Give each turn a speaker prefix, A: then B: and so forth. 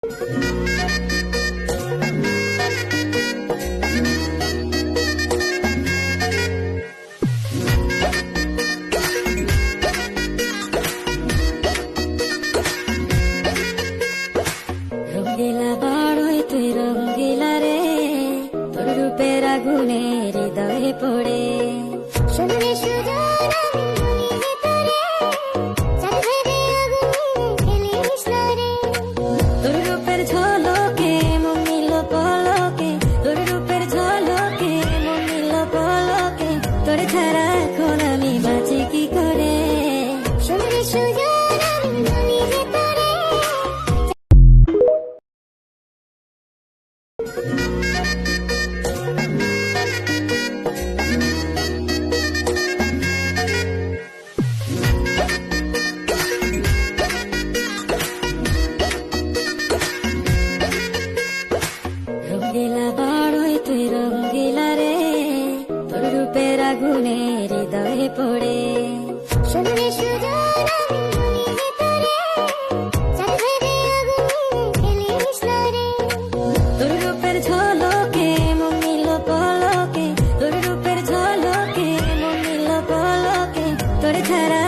A: রঙ্গিলা বাড়ই তুই রঙ্গিলা রে, তোর রূপের আগুনে হৃদয়ে পড়ে।
B: শুনলে সুজন আমি ভিতরে, চাঁদে আগুন খেলিস না রে।
A: তোর রূপের ঝলকে মন নিল পলকে, তোর রূপের ঝলকে মন নিল পলকে, তোর ছাড়া এখন আমি বাঁচি কি করে।
B: শুনলে সুজন আমি ভিতরে।
A: রঙ্গিলা বাড়ই তুই রঙ্গিলা রে, তোর রূপের আগুনে হৃদয়ে পড়ে।
B: শুনলে সুজন আমি ভিতরে, চাঁদে আগুন খেলিস না রে।
A: তোর রূপের ঝলকে মন নিল পলকে, তোর রূপের ঝলকে মন নিল পলকে, তোর ছাড়া